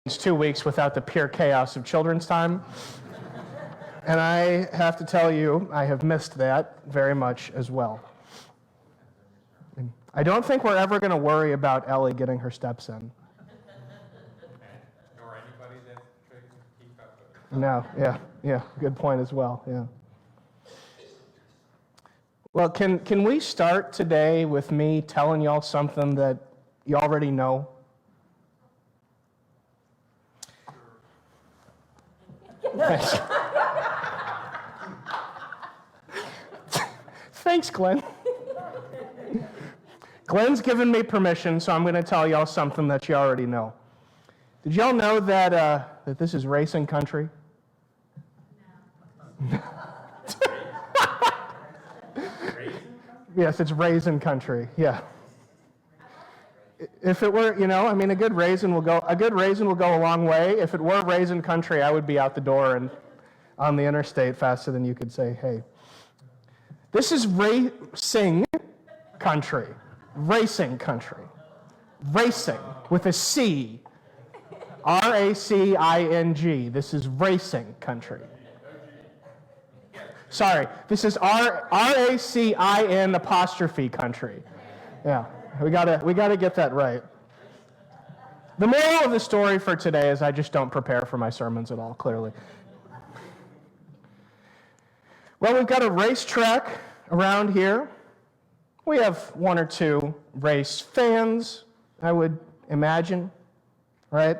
It's 2 weeks without the pure chaos of children's time. And I have to tell you, I have missed that very much as well. I don't think we're ever going to worry about Ellie getting her steps in. Nor anybody that's trying to keep up with it. No, yeah, good point as well, yeah. Well, can we start today with me telling y'all something that you already know? Thanks. Thanks, Glenn. Glenn's given me permission, so I'm going to tell y'all something that you already know. Did y'all know that that this is racing country? No. Yes, it's raisin country. Yeah. If it were, a good raisin will go a long way. If it were raisin country, I would be out the door and on the interstate faster than you could say, hey. This is racing country. Racing country. Racing with a C. R-A-C-I-N-G. This is racing country. Sorry, this is R-A-C-I-N apostrophe country. Yeah. We gotta get that right. The moral of the story for today is I just don't prepare for my sermons at all, clearly. Well, we've got a racetrack around here. We have one or two race fans, I would imagine, right?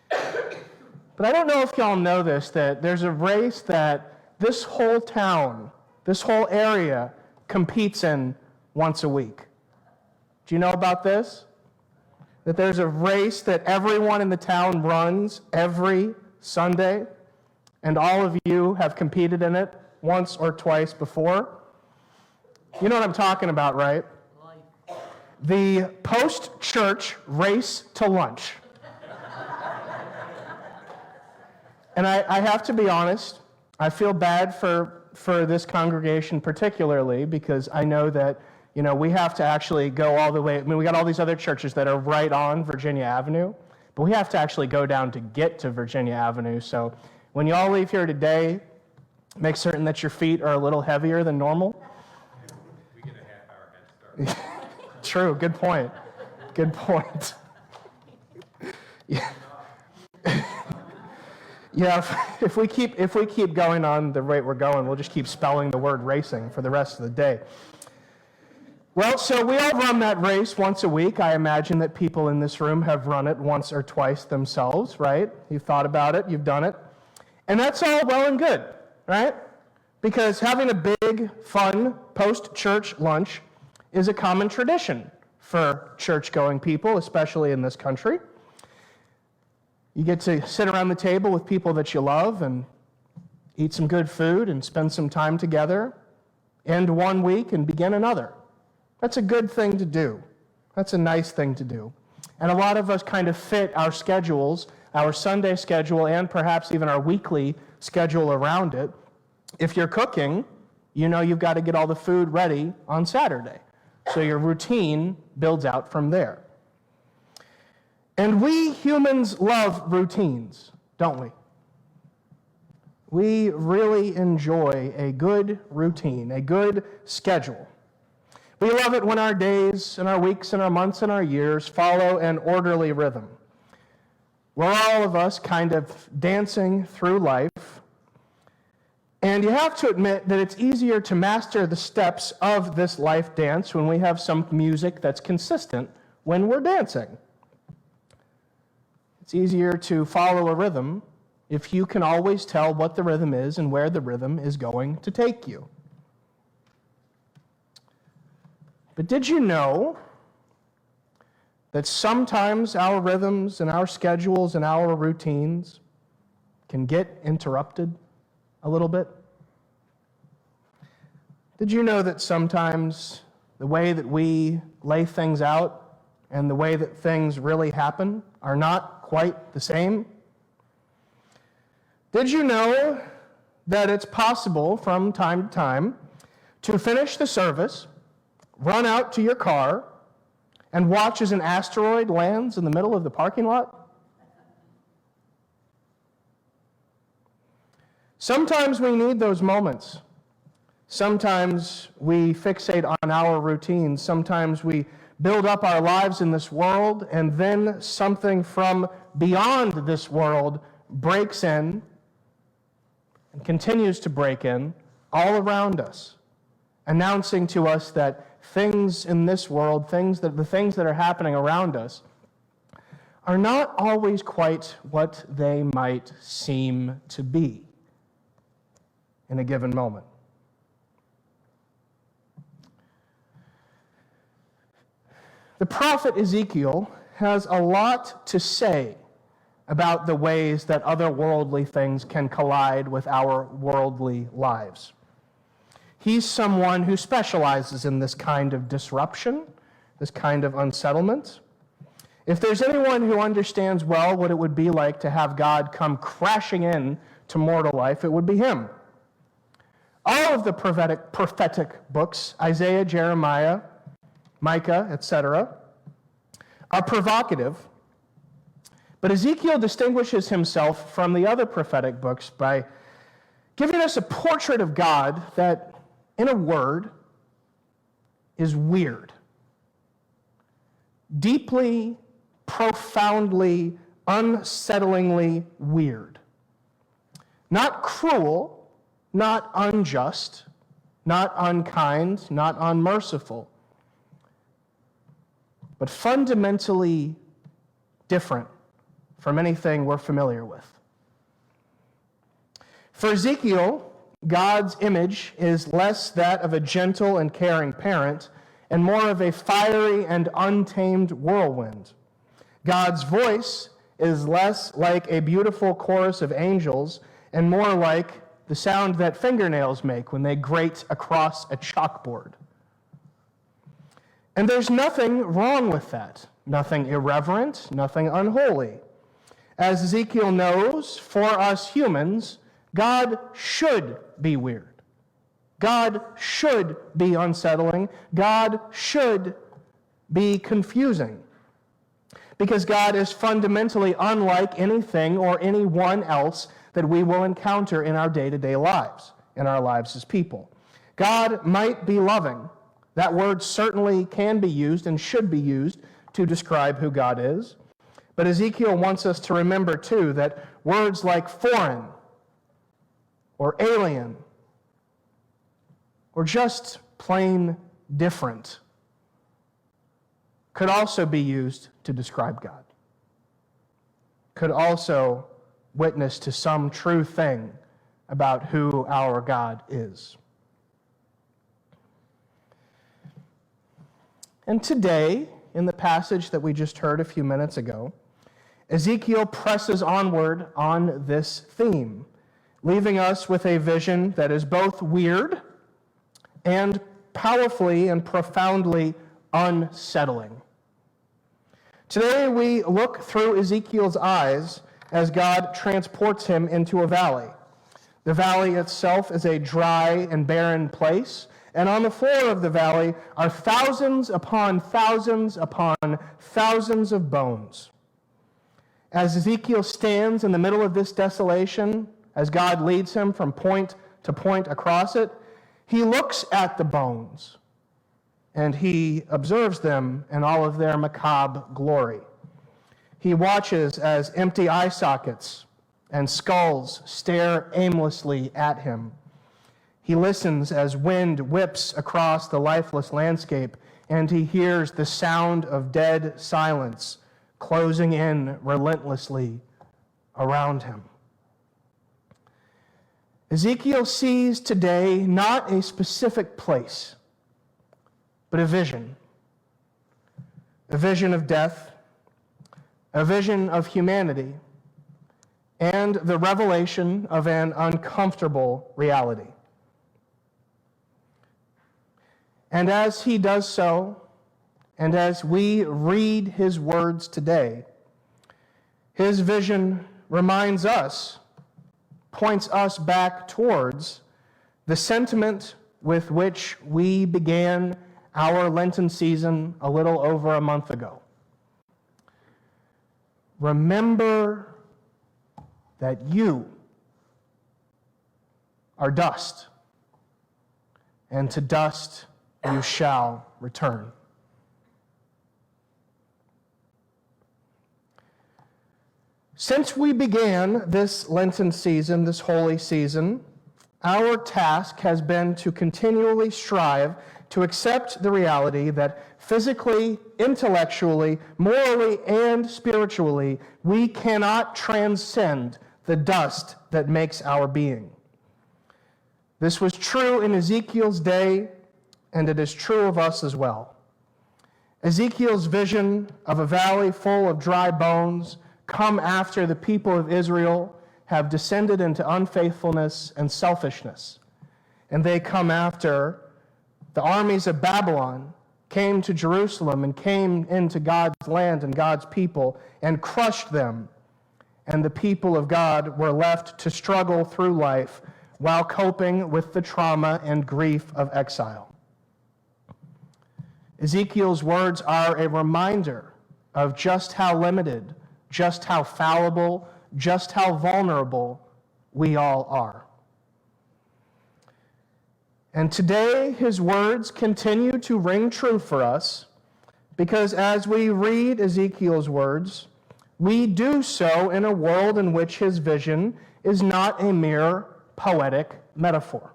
But I don't know if y'all know this, that there's a race that this whole town, this whole area competes in once a week. Do you know about this? That there's a race that everyone in the town runs every Sunday, and all of you have competed in it once or twice before. You know what I'm talking about, right? The post-church race to lunch. And I have to be honest, I feel bad for this congregation particularly, because I know that we have to actually go all the way. We got all these other churches that are right on Virginia Avenue, but we have to actually go down to get to Virginia Avenue. So when you all leave here today, make certain that your feet are a little heavier than normal. We get a half-hour head start. True, good point. Good point. Yeah. Yeah, if we keep going on the rate we're going, we'll just keep spelling the word racing for the rest of the day. Well, so we all run that race once a week. I imagine that people in this room have run it once or twice themselves, right? You've thought about it, you've done it. And that's all well and good, right? Because having a big, fun, post-church lunch is a common tradition for church-going people, especially in this country. You get to sit around the table with people that you love and eat some good food and spend some time together, end one week and begin another. That's a good thing to do. That's a nice thing to do. And a lot of us kind of fit our schedules, our Sunday schedule, and perhaps even our weekly schedule around it. If you're cooking, you've got to get all the food ready on Saturday. So your routine builds out from there. And we humans love routines, don't we? We really enjoy a good routine, a good schedule. We love it when our days and our weeks and our months and our years follow an orderly rhythm. We're all of us kind of dancing through life. And you have to admit that it's easier to master the steps of this life dance when we have some music that's consistent when we're dancing. It's easier to follow a rhythm if you can always tell what the rhythm is and where the rhythm is going to take you. But did you know that sometimes our rhythms and our schedules and our routines can get interrupted a little bit? Did you know that sometimes the way that we lay things out and the way that things really happen are not quite the same? Did you know that it's possible from time to time to finish the service, run out to your car, and watch as an asteroid lands in the middle of the parking lot? Sometimes we need those moments. Sometimes we fixate on our routines. Sometimes we build up our lives in this world, and then something from beyond this world breaks in and continues to break in all around us, announcing to us that things in this world, the things that are happening around us, are not always quite what they might seem to be in a given moment. The prophet Ezekiel has a lot to say about the ways that otherworldly things can collide with our worldly lives. He's someone who specializes in this kind of disruption, this kind of unsettlement. If there's anyone who understands well what it would be like to have God come crashing in to mortal life, it would be him. All of the prophetic books, Isaiah, Jeremiah, Micah, etc., are provocative, but Ezekiel distinguishes himself from the other prophetic books by giving us a portrait of God that, in a word, is weird. Deeply, profoundly, unsettlingly weird. Not cruel, not unjust, not unkind, not unmerciful, but fundamentally different from anything we're familiar with. For Ezekiel, God's image is less that of a gentle and caring parent and more of a fiery and untamed whirlwind. God's voice is less like a beautiful chorus of angels and more like the sound that fingernails make when they grate across a chalkboard. And there's nothing wrong with that. Nothing irreverent, nothing unholy. As Ezekiel knows, for us humans, God should be weird. God should be unsettling. God should be confusing. Because God is fundamentally unlike anything or anyone else that we will encounter in our day-to-day lives, in our lives as people. God might be loving. That word certainly can be used and should be used to describe who God is. But Ezekiel wants us to remember, too, that words like foreign or alien or just plain different could also be used to describe God, could also witness to some true thing about who our God is. And today, in the passage that we just heard a few minutes ago, Ezekiel presses onward on this theme, leaving us with a vision that is both weird and powerfully and profoundly unsettling. Today we look through Ezekiel's eyes as God transports him into a valley. The valley itself is a dry and barren place, and on the floor of the valley are thousands upon thousands upon thousands of bones. As Ezekiel stands in the middle of this desolation, as God leads him from point to point across it, he looks at the bones, and he observes them in all of their macabre glory. He watches as empty eye sockets and skulls stare aimlessly at him. He listens as wind whips across the lifeless landscape, and he hears the sound of dead silence closing in relentlessly around him. Ezekiel sees today not a specific place, but a vision of death, a vision of humanity, and the revelation of an uncomfortable reality. And as he does so, and as we read his words today, his vision reminds us, points us back towards the sentiment with which we began our Lenten season a little over a month ago. Remember that you are dust, and to dust you shall return. Since we began this Lenten season, this holy season, our task has been to continually strive to accept the reality that physically, intellectually, morally, and spiritually, we cannot transcend the dust that makes our being. This was true in Ezekiel's day, and it is true of us as well. Ezekiel's vision of a valley full of dry bones come after the people of Israel have descended into unfaithfulness and selfishness. And they come after the armies of Babylon came to Jerusalem and came into God's land and God's people and crushed them. And the people of God were left to struggle through life while coping with the trauma and grief of exile. Ezekiel's words are a reminder of just how limited, just how fallible, just how vulnerable we all are. And today, his words continue to ring true for us because as we read Ezekiel's words, we do so in a world in which his vision is not a mere poetic metaphor,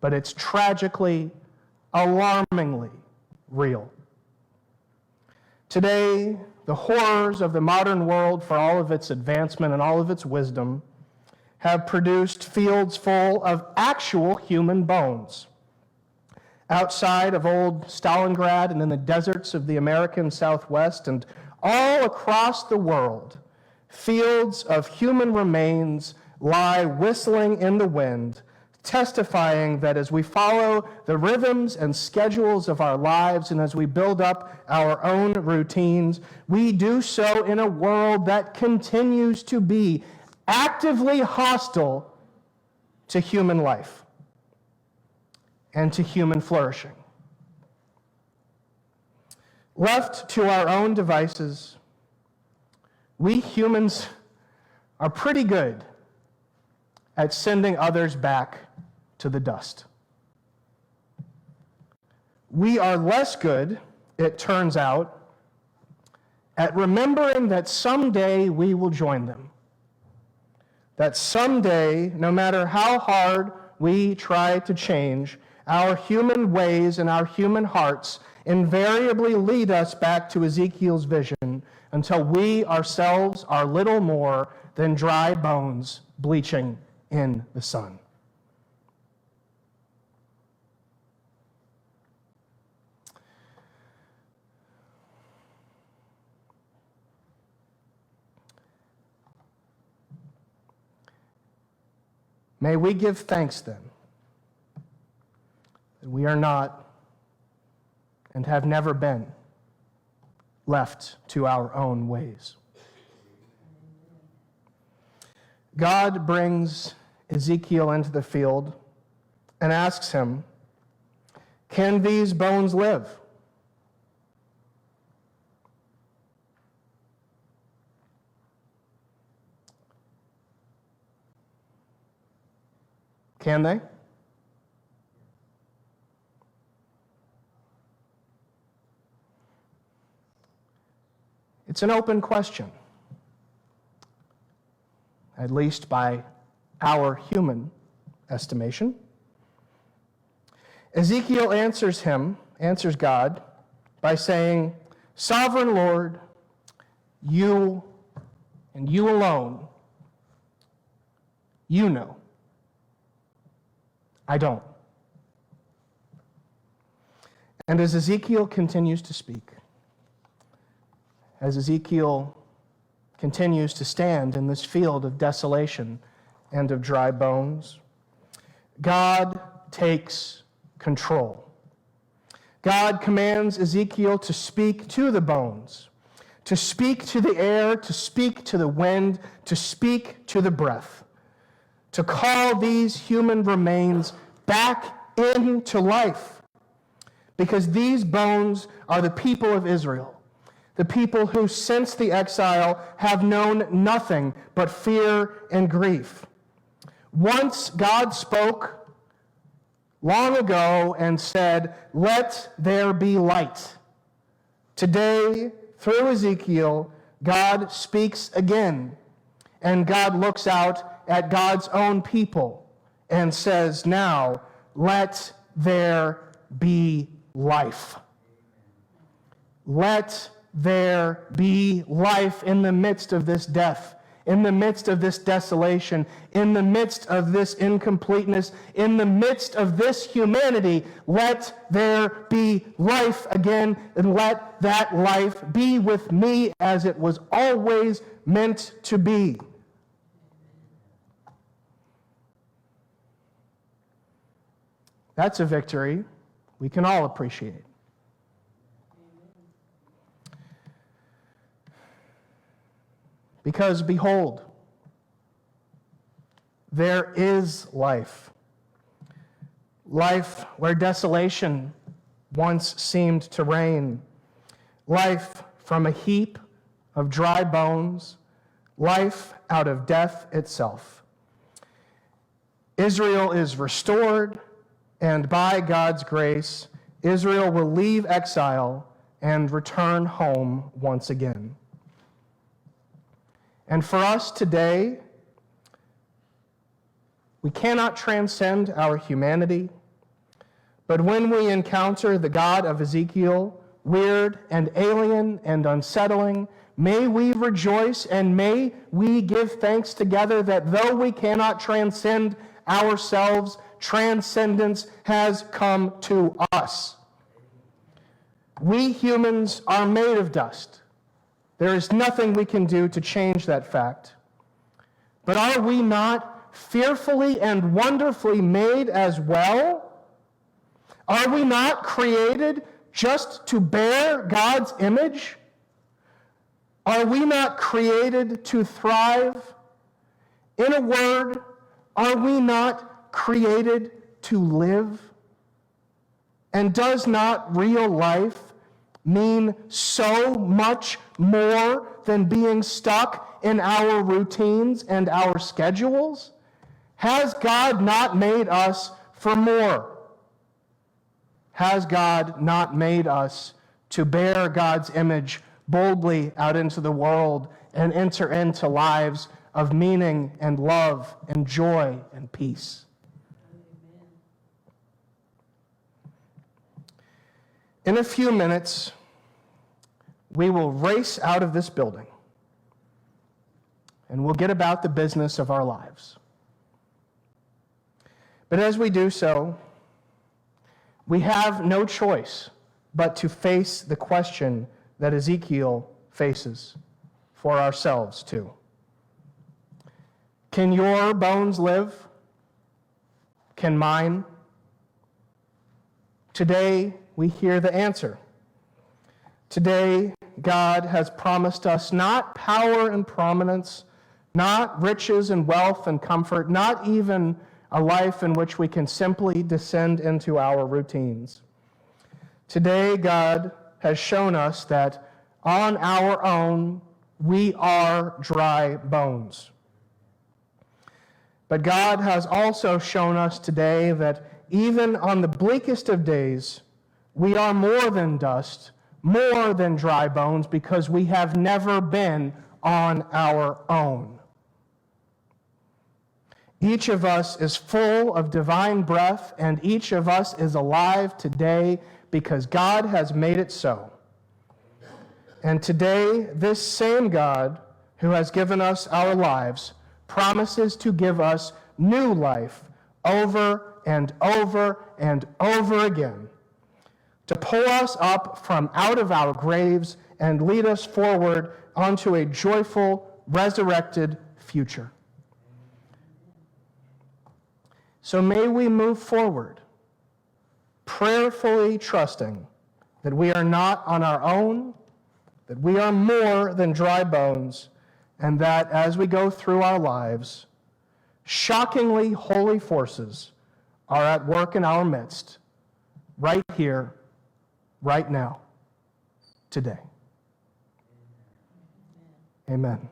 but it's tragically, alarmingly real. Today, the horrors of the modern world, for all of its advancement and all of its wisdom, have produced fields full of actual human bones. Outside of old Stalingrad and in the deserts of the American Southwest and all across the world, fields of human remains lie whistling in the wind, testifying that as we follow the rhythms and schedules of our lives and as we build up our own routines, we do so in a world that continues to be actively hostile to human life and to human flourishing. Left to our own devices, we humans are pretty good at sending others back to the dust. We are less good, it turns out, at remembering that someday we will join them. That someday, no matter how hard we try to change, our human ways and our human hearts invariably lead us back to Ezekiel's vision until we ourselves are little more than dry bones bleaching in the sun. May we give thanks then that we are not and have never been left to our own ways. God brings Ezekiel into the field and asks him, "Can these bones live?" Can they? It's an open question, at least by our human estimation. Ezekiel answers God, by saying, "Sovereign Lord, you and you alone, you know. I don't." And as Ezekiel continues to speak, as Ezekiel continues to stand in this field of desolation and of dry bones, God takes control. God commands Ezekiel to speak to the bones, to speak to the air, to speak to the wind, to speak to the breath, to call these human remains back into life. Because these bones are the people of Israel, the people who since the exile have known nothing but fear and grief. Once God spoke long ago and said, "Let there be light." Today, through Ezekiel, God speaks again, and God looks out at God's own people and says, "Now, let there be life." Let there be life in the midst of this death, in the midst of this desolation, in the midst of this incompleteness, in the midst of this humanity. Let there be life again, and let that life be with me as it was always meant to be. That's a victory we can all appreciate. Because behold, there is life. Life where desolation once seemed to reign. Life from a heap of dry bones. Life out of death itself. Israel is restored, and by God's grace, Israel will leave exile and return home once again. And for us today, we cannot transcend our humanity, but when we encounter the God of Ezekiel, weird and alien and unsettling, may we rejoice and may we give thanks together that though we cannot transcend ourselves, transcendence has come to us. We humans are made of dust. There is nothing we can do to change that fact. But are we not fearfully and wonderfully made as well? Are we not created just to bear God's image? Are we not created to thrive? In a word, are we not created to live? And does not real life mean so much more than being stuck in our routines and our schedules? Has God not made us for more? Has God not made us to bear God's image boldly out into the world and enter into lives of meaning and love and joy and peace? In a few minutes, we will race out of this building and we'll get about the business of our lives. But as we do so, we have no choice but to face the question that Ezekiel faces for ourselves too. Can your bones live? Can mine? Today, we hear the answer. Today, God has promised us not power and prominence, not riches and wealth and comfort, not even a life in which we can simply descend into our routines. Today, God has shown us that on our own, we are dry bones. But God has also shown us today that even on the bleakest of days, we are more than dust, more than dry bones, because we have never been on our own. Each of us is full of divine breath, and each of us is alive today because God has made it so. And today, this same God who has given us our lives promises to give us new life over and over and over again, to pull us up from out of our graves and lead us forward onto a joyful, resurrected future. So may we move forward, prayerfully trusting that we are not on our own, that we are more than dry bones, and that as we go through our lives, shockingly holy forces are at work in our midst, right here, right now, today. Amen.